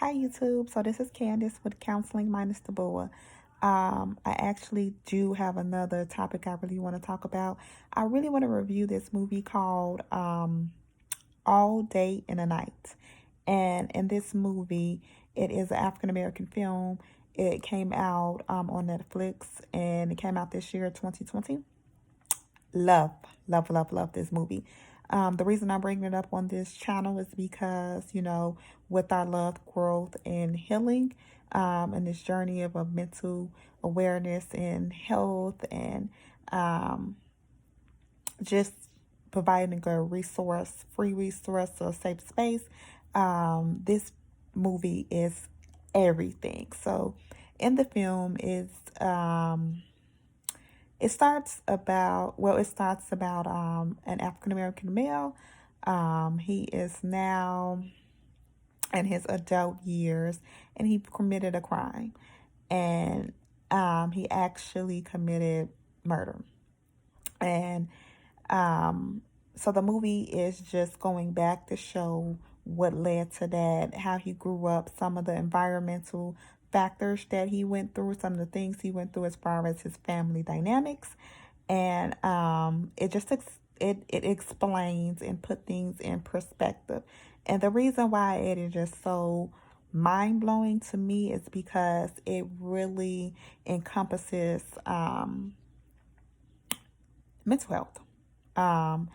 Hi YouTube. So this is Candace with Counseling Minus the Boa. I actually do have another topic I really want to talk about. I really want to review this movie called All Day and a Night. And in this movie, it is an African American film. It came out on Netflix and it came out this year, 2020. Love this movie. The reason I'm bringing it up on this channel is because, with our love, growth, and healing, and this journey of a mental awareness and health, and um, just providing a resource, free resource, or a safe space, this movie is everything. So, in the film is it starts about an African American male. He is now in his adult years and he committed a crime. And he actually committed murder. And so the movie is just going back to show what led to that, how he grew up, some of the environmental factors that he went through, some of the things he went through as far as his family dynamics. And it explains and put things in perspective. And the reason why it is just so mind blowing to me is because it really encompasses mental health. Um,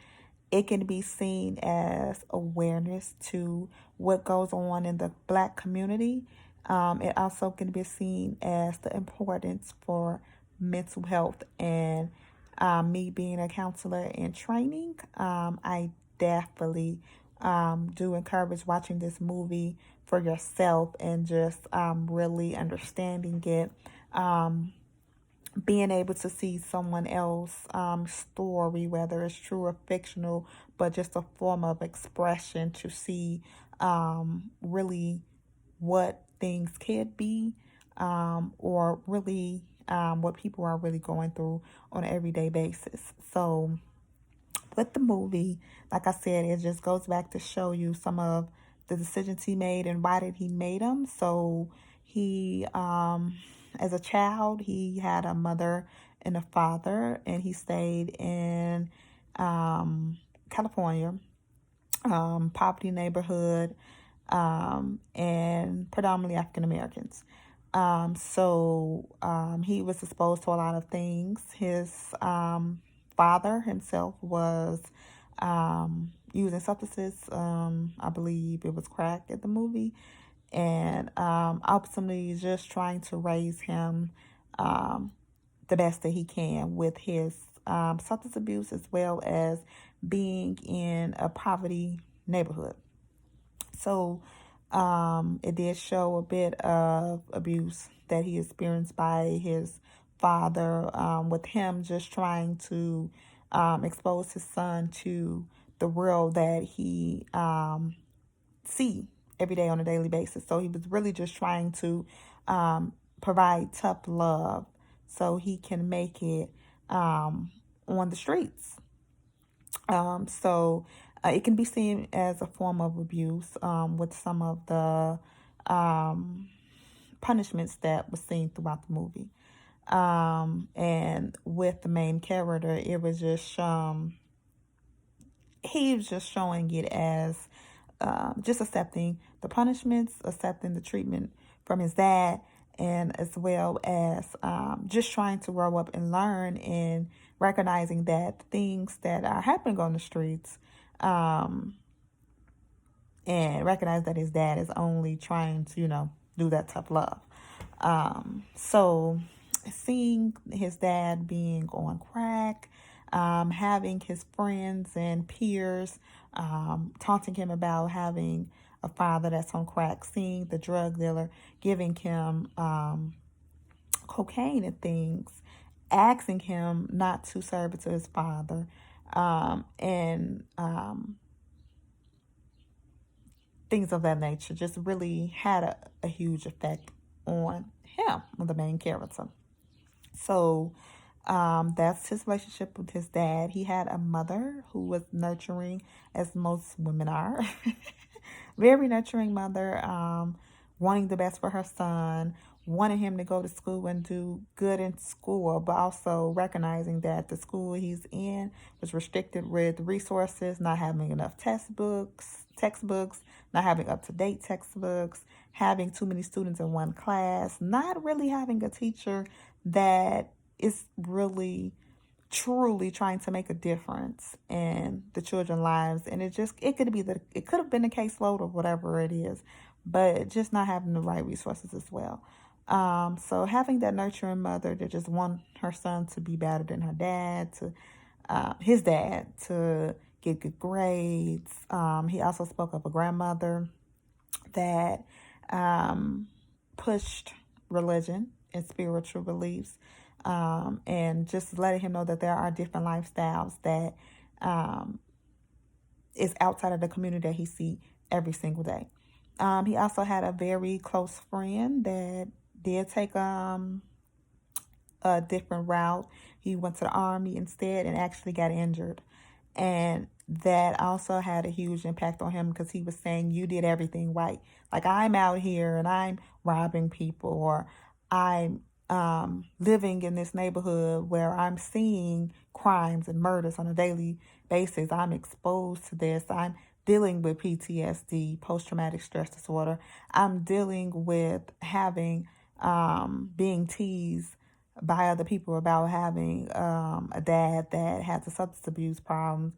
it can be seen as awareness to what goes on in the Black community. It also can be seen as the importance for mental health. And me being a counselor in training, I definitely do encourage watching this movie for yourself and just really understanding it. Being able to see someone else story, whether it's true or fictional, but just a form of expression to see really what things could be, or really what people are really going through on an everyday basis. So with the movie, like I said, it just goes back to show you some of the decisions he made and why did he made them. So he, as a child, he had a mother and a father, and he stayed in California, poverty neighborhood, and predominantly African Americans. He was exposed to a lot of things. His father himself was using substances. I believe it was crack at the movie. And ultimately just trying to raise him the best that he can with his substance abuse, as well as being in a poverty neighborhood. So it did show a bit of abuse that he experienced by his father, with him just trying to expose his son to the world that he see every day on a daily basis. So he was really just trying to provide tough love so he can make it on the streets. It can be seen as a form of abuse with some of the punishments that was seen throughout the movie. And with the main character, it was just he was just showing it as just accepting the punishments, accepting the treatment from his dad, and as well as just trying to grow up and learn and recognizing that things that are happening on the streets, and recognize that his dad is only trying to, do that tough love. So seeing his dad being on crack, having his friends and peers taunting him about having a father that's on crack, seeing the drug dealer giving him cocaine and things, asking him not to serve it to his father, and things of that nature just really had a huge effect on him, on the main character. So that's his relationship with his dad. He had a mother who was nurturing, as most women are. Very nurturing mother, wanting the best for her son, wanting him to go to school and do good in school, but also recognizing that the school he's in was restricted with resources, not having enough textbooks, not having up-to-date textbooks, having too many students in one class, not really having a teacher that is really truly trying to make a difference in the children's lives. And it could have been a caseload or whatever it is, but just not having the right resources as well. So having that nurturing mother that just want her son to be better than his dad, to get good grades. He also spoke of a grandmother that pushed religion and spiritual beliefs, and just letting him know that there are different lifestyles that is outside of the community that he see every single day. He also had a very close friend that did take a different route. He went to the army instead and actually got injured. And that also had a huge impact on him because he was saying, you did everything right. Like, I'm out here and I'm robbing people, or I'm living in this neighborhood where I'm seeing crimes and murders on a daily basis. I'm exposed to this. I'm dealing with PTSD, post-traumatic stress disorder. I'm dealing with having being teased by other people about having a dad that has a substance abuse problem.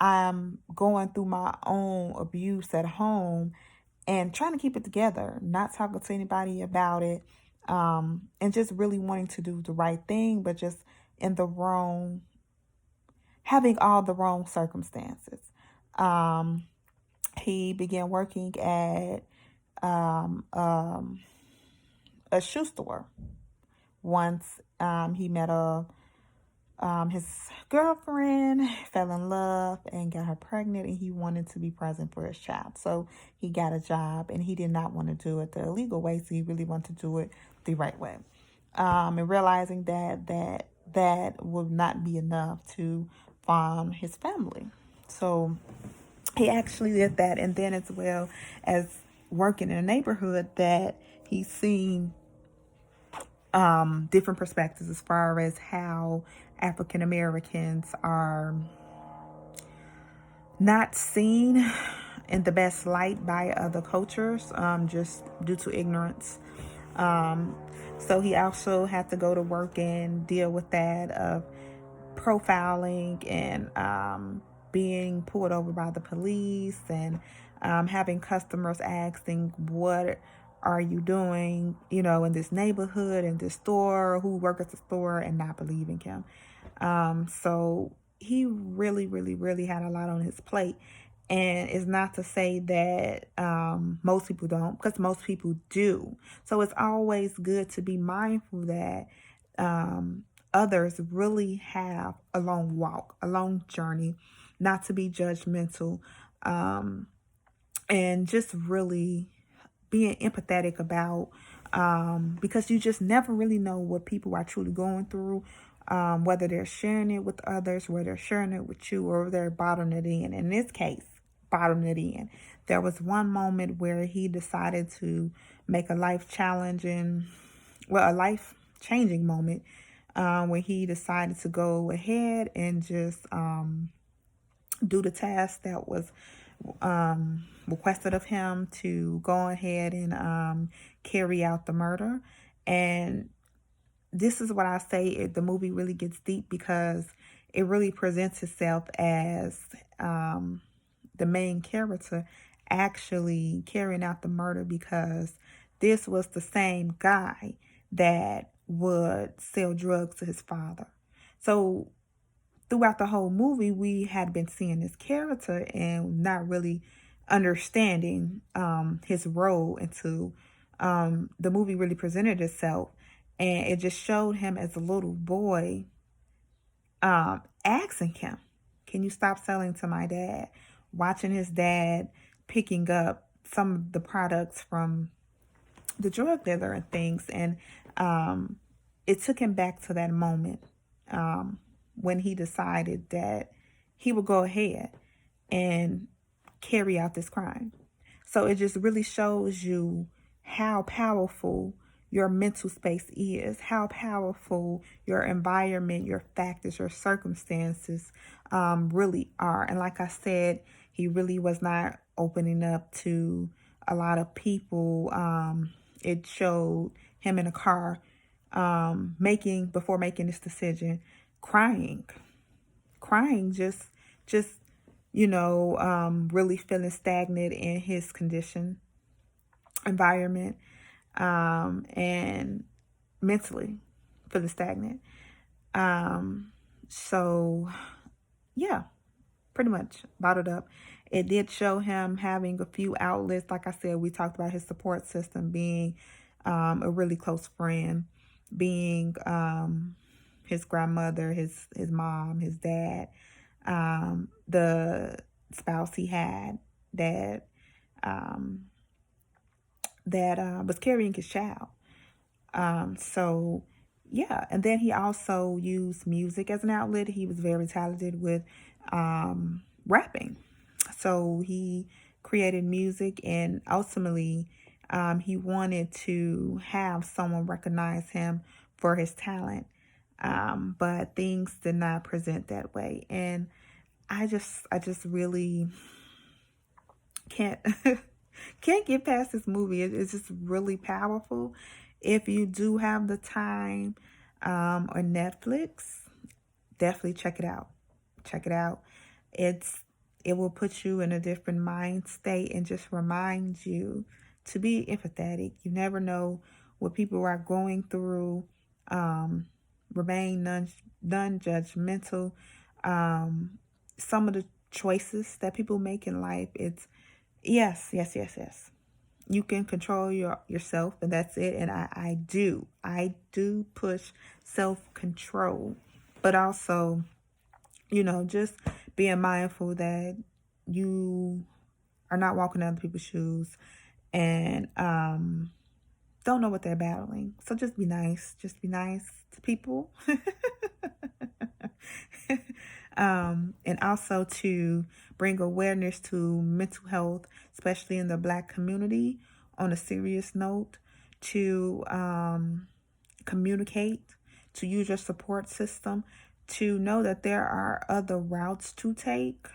I'm going through my own abuse at home and trying to keep it together, not talking to anybody about it, and just really wanting to do the right thing, but just in the wrong, having all the wrong circumstances. He began working at a shoe store. Once he met his girlfriend, fell in love, and got her pregnant, and he wanted to be present for his child. So he got a job, and he did not want to do it the illegal way, so he really wanted to do it the right way. And realizing that would not be enough to fund his family. So he actually did that, and then as well as working in a neighborhood that he's seen different perspectives as far as how African Americans are not seen in the best light by other cultures, just due to ignorance. So he also had to go to work and deal with that of profiling and being pulled over by the police, and having customers asking, what are you doing, in this neighborhood, in this store, who work at the store, and not believing him. So he really, really, really had a lot on his plate. And it's not to say that most people don't, because most people do. So it's always good to be mindful that others really have a long walk, a long journey, not to be judgmental, and just really being empathetic about, because you just never really know what people are truly going through, whether they're sharing it with others, whether they're sharing it with you, or they're bottling it in. In this case, bottling it in. There was one moment where he decided to make a life changing moment, where he decided to go ahead and just do the task that was requested of him, to go ahead and carry out the murder. And this is what I say, the movie really gets deep, because it really presents itself as the main character actually carrying out the murder, because this was the same guy that would sell drugs to his father. So throughout the whole movie, we had been seeing this character and not really understanding his role into the movie really presented itself. And it just showed him as a little boy, asking him, can you stop selling to my dad? Watching his dad picking up some of the products from the drug dealer and things. And it took him back to that moment when he decided that he would go ahead and carry out this crime. So it just really shows you how powerful your mental space is, how powerful your environment, your factors, your circumstances really are. And like I said, he really was not opening up to a lot of people. It showed him in a car before making this decision, crying, just really feeling stagnant in his condition, environment, and mentally feeling stagnant. So yeah, pretty much bottled up. It did show him having a few outlets. Like I said, we talked about his support system being a really close friend, being his grandmother, his mom, his dad, the spouse he had that um, was carrying his child. So yeah, and then he also used music as an outlet. He was very talented with rapping. So he created music, and ultimately he wanted to have someone recognize him for his talent. But things did not present that way. And I just really can't can't get past this movie. It's just really powerful. If you do have the time on Netflix, definitely check it out. Check it out. It's it will put you in a different mind state and just remind you to be empathetic. You never know what people are going through. Um, Remain non-judgmental. Some of the choices that people make in life, it's yes, yes, yes, yes. You can control yourself, and that's it. And I do push self-control, but also, just being mindful that you are not walking in other people's shoes, and don't know what they're battling. So just be nice. Just be nice to people. And also to bring awareness to mental health, especially in the Black community, on a serious note, to communicate, to use your support system, to know that there are other routes to take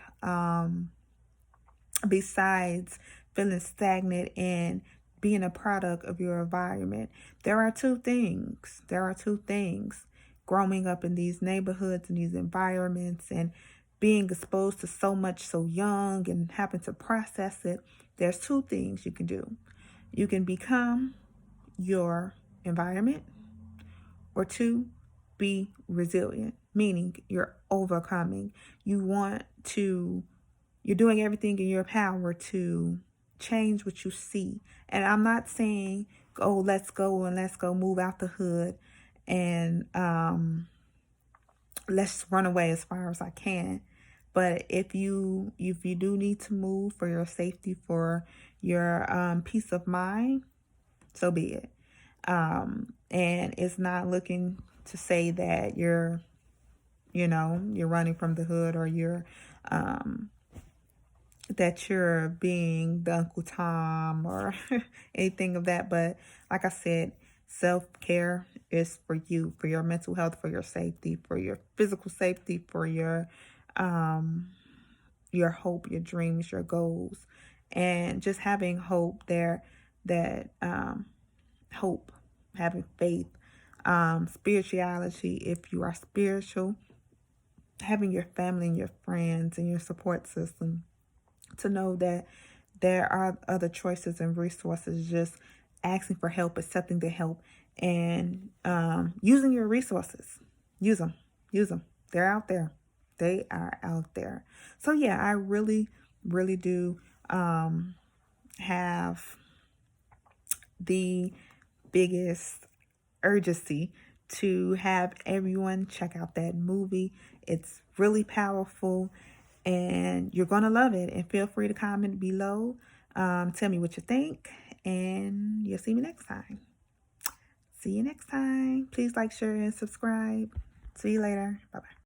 besides feeling stagnant and being a product of your environment. There are two things. There are two things. Growing up in these neighborhoods and these environments and being exposed to so much so young and having to process it, there's two things you can do. You can become your environment, or two, be resilient, meaning you're overcoming. You're doing everything in your power to change what you see. And I'm not saying, oh, let's go move out the hood and let's run away as far as I can. But if you do need to move for your safety, for your peace of mind, so be it. And it's not looking to say that you're running from the hood, or that you're being the Uncle Tom or anything of that. But like I said, self-care is for you, for your mental health, for your safety, for your physical safety, for your hope, your dreams, your goals, and just having hope there, that hope, having faith, spirituality, if you are spiritual, having your family and your friends and your support system, to know that there are other choices and resources, just asking for help, accepting the help, and using your resources. Use them. Use them. They're out there. They are out there. So yeah, I really, really do have the biggest urgency to have everyone check out that movie. It's really powerful, and you're going to love it. And feel free to comment below. Tell me what you think, and you'll see me next time. See you next time. Please like, share, and subscribe. See you later. Bye-bye.